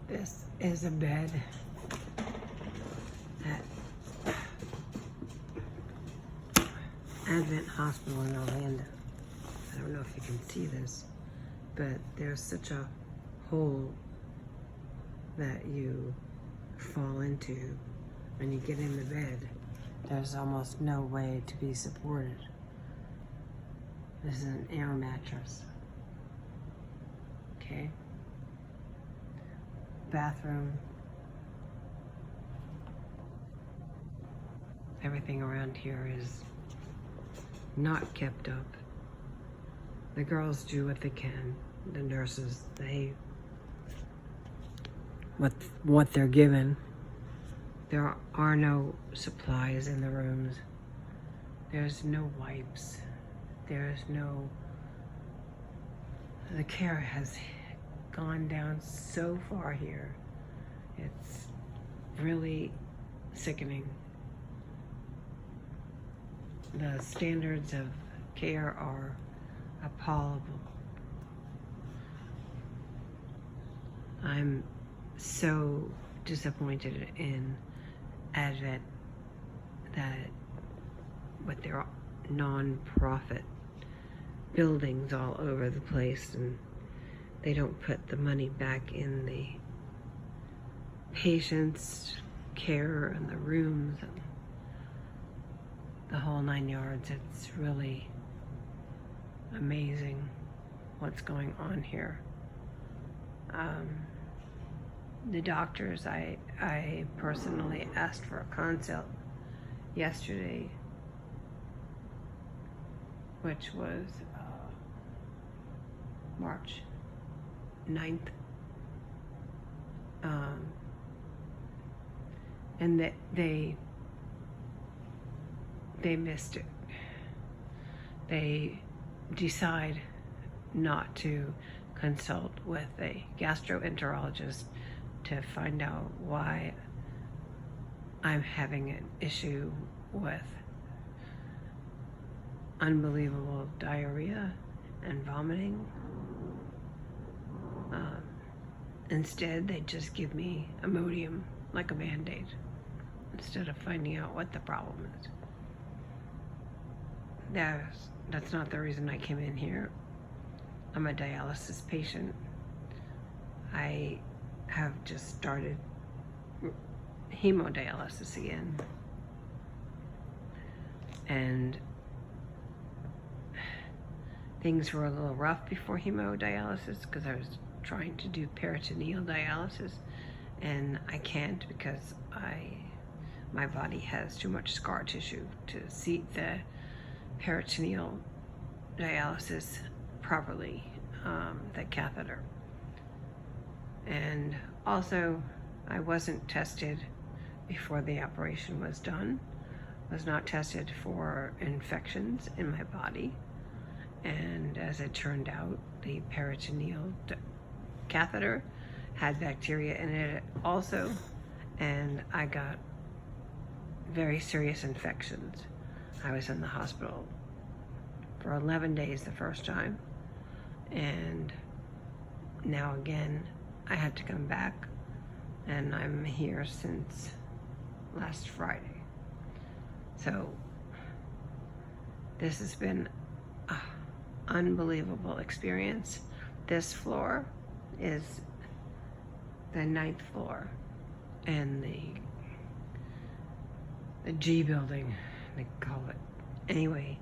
This is a bed at Advent Hospital in Orlando. I don't know if you can see this, but there's such a hole that you fall into when you get in the bed. There's almost no way to be supported. This is an air mattress. Okay. Bathroom. Everything around here is not kept up. The girls do what they can. The nurses, what they're given. There are no supplies in the rooms. There's no wipes. The care has gone down so far here. It's really sickening. The standards of care are appallable. I'm so disappointed in Advent that with their non-profit buildings all over the place, and they don't put the money back in the patients' care and the rooms and the whole 9 yards. It's really amazing what's going on here. The doctors, I personally asked for a consult yesterday, which was March 9th. And that they missed it. They decide not to consult with a gastroenterologist to find out why I'm having an issue with unbelievable diarrhea and vomiting. Instead, they just give me Imodium like a Band-Aid instead of finding out what the problem is. That's not the reason I came in here. I'm a dialysis patient. I have just started hemodialysis again. And things were a little rough before hemodialysis because I was trying to do peritoneal dialysis, and I can't because my body has too much scar tissue to seat the peritoneal dialysis properly, the catheter. And also, I wasn't tested before the operation was done. Was not tested for infections in my body. And as it turned out, the peritoneal catheter had bacteria in it also, and I got very serious infections. I was in the hospital for 11 days the first time, and now again I had to come back, and I'm here since last Friday. So this has been an unbelievable experience. This floor is the 9th floor in the G building, they call it. Anyway,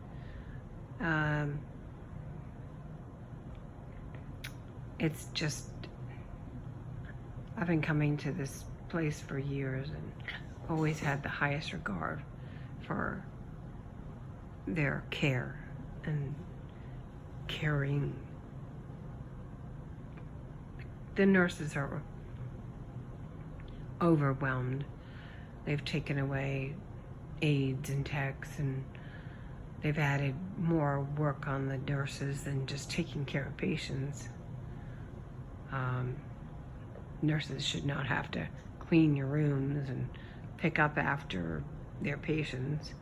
it's just, I've been coming to this place for years and always had the highest regard for their care and caring. The nurses are overwhelmed. They've taken away aides and techs, and they've added more work on the nurses than just taking care of patients. Nurses should not have to clean your rooms and pick up after their patients.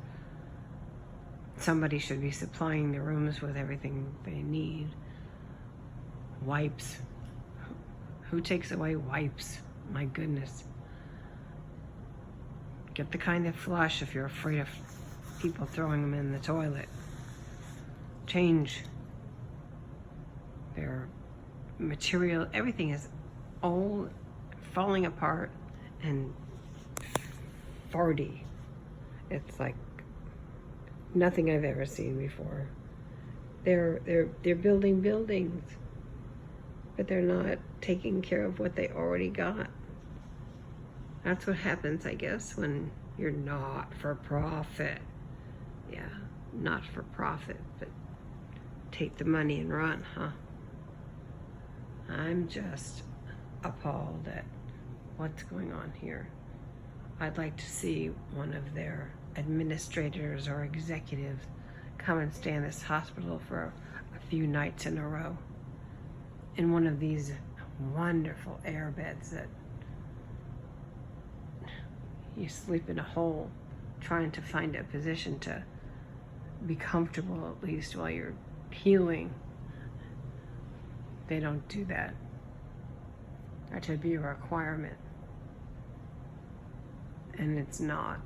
Somebody should be supplying the rooms with everything they need. Wipes. Who takes away wipes? my goodness. Get the kind that flush if you're afraid of people throwing them in the toilet. Change their material. Everything is old, falling apart, and farty. It's like nothing I've ever seen before. They're building buildings, but they're not taking care of what they already got. That's what happens, I guess, when you're not for profit. Yeah, not for profit, but take the money and run, huh? I'm just appalled at what's going on here. I'd like to see one of their administrators or executives come and stay in this hospital for a few nights in a row in one of these wonderful air beds that you sleep in a hole trying to find a position to be comfortable at least while you're healing. They don't do that. That should be a requirement. And it's not.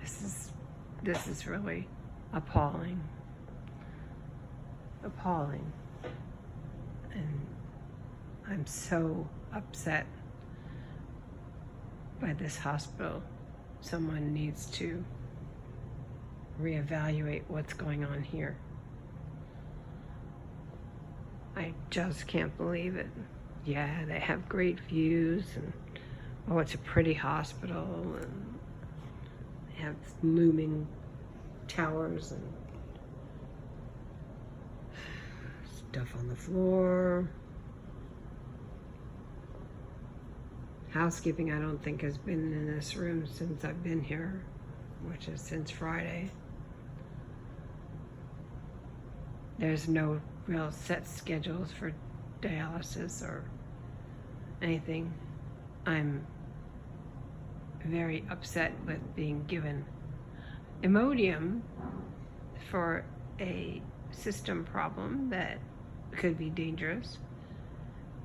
This is really appalling. Appalling. And I'm so upset by this hospital. Someone needs to reevaluate what's going on here. I just can't believe it. Yeah, they have great views, and oh, it's a pretty hospital, and they have looming towers and stuff on the floor. Housekeeping, I don't think, has been in this room since I've been here, which is since Friday. There's no real set schedules for dialysis or anything. I'm very upset with being given Imodium for a system problem that could be dangerous,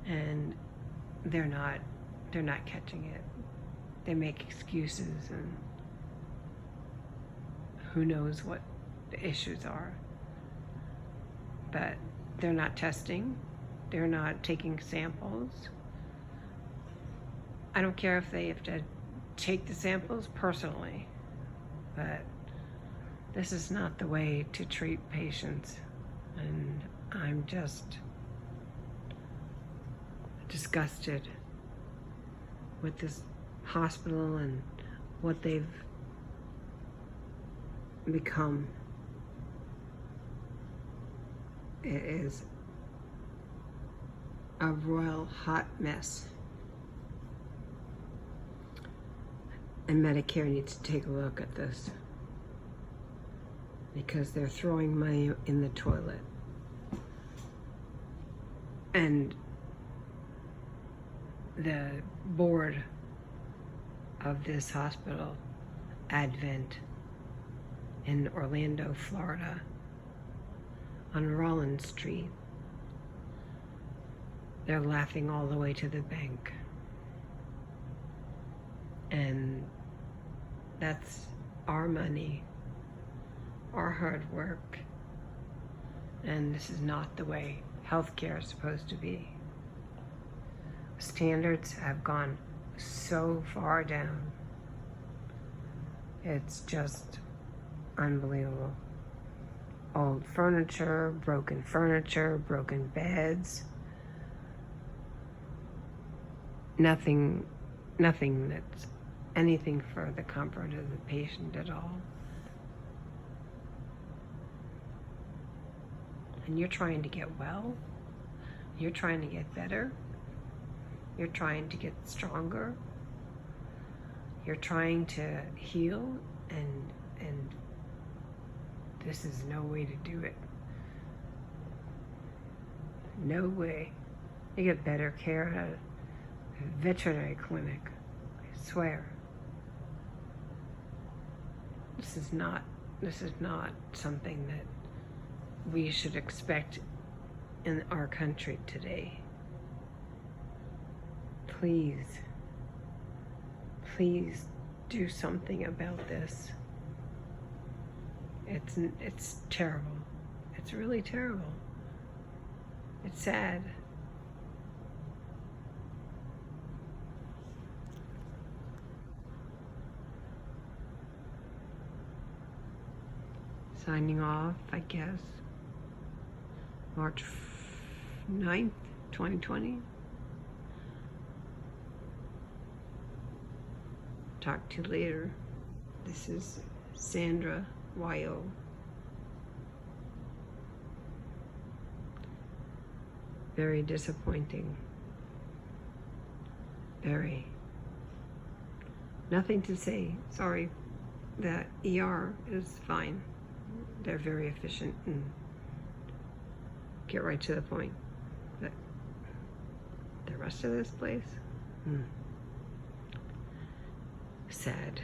and they're not catching it. They make excuses, and who knows what the issues are. But they're not testing. They're not taking samples. I don't care if they have to take the samples personally, but this is not the way to treat patients. And I'm just disgusted with this hospital and what they've become. It is a royal hot mess. And Medicare needs to take a look at this, because they're throwing money in the toilet. And the board of this hospital, Advent, in Orlando, Florida, on Rollins Street, they're laughing all the way to the bank. And that's our money, our hard work, and this is not the way healthcare is supposed to be. Standards have gone so far down. It's just unbelievable. Old furniture, broken beds. Nothing that's anything for the comfort of the patient at all. And you're trying to get well. You're trying to get better. You're trying to get stronger. You're trying to heal, and this is no way to do it. No way. You get better care at a veterinary clinic, I swear. This is not something that we should expect in our country today. please, please do something about this. It's terrible. It's really terrible. It's sad. Signing off, I guess. March 9th, 2020. Talk to you later. This is Sandra, Y.O. Very disappointing. Very. Nothing to say. Sorry. The ER is fine. They're very efficient and get right to the point. But the rest of this place, sad.